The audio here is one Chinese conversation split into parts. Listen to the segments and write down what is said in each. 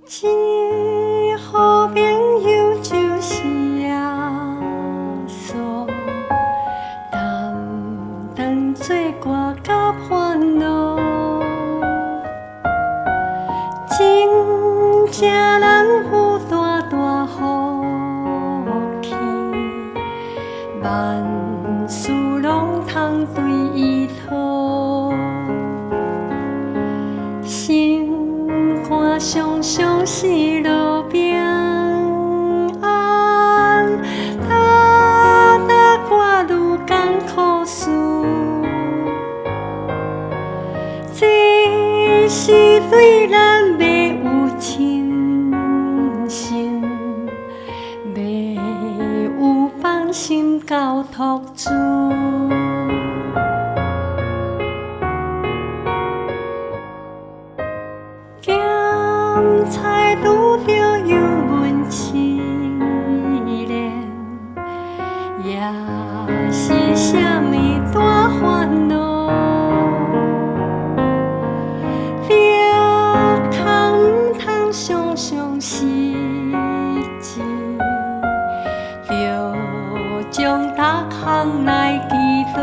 一好朋友就是耶稣，担当做我甲烦恼，真正人有大大福气，万事拢通对伊讨。心肝常常是路平安，我愈艰苦事，这是对咱袂有信心，袂有放心交托主。咸菜拄着油温试炼，也是啥物大烦恼。热汤毋通常常失志，着将逐项来祈祷。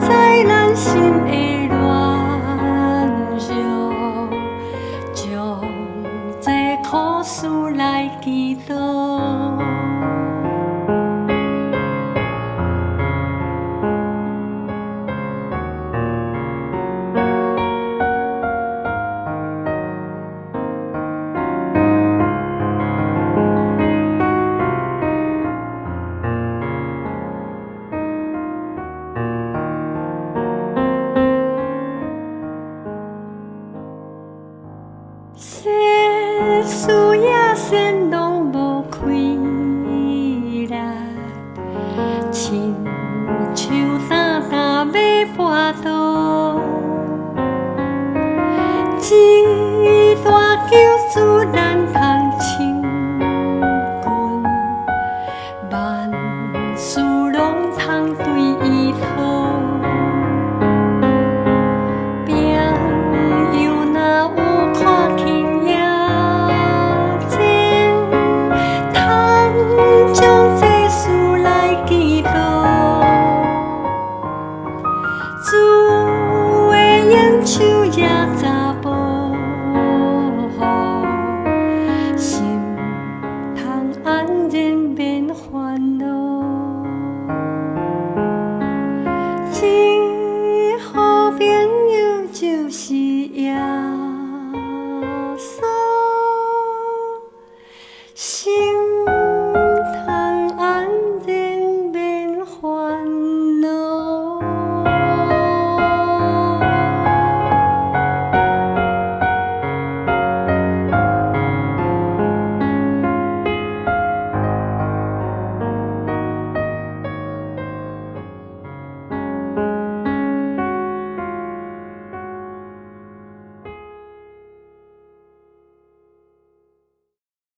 在咱心的软弱，将这苦事来祈祷。世事也先拢无开力，亲像担担要跋倒，一大救主咱通亲近，万事拢通对伊讨。主的恩手也查无予，心通安然免烦恼。一好朋友就是耶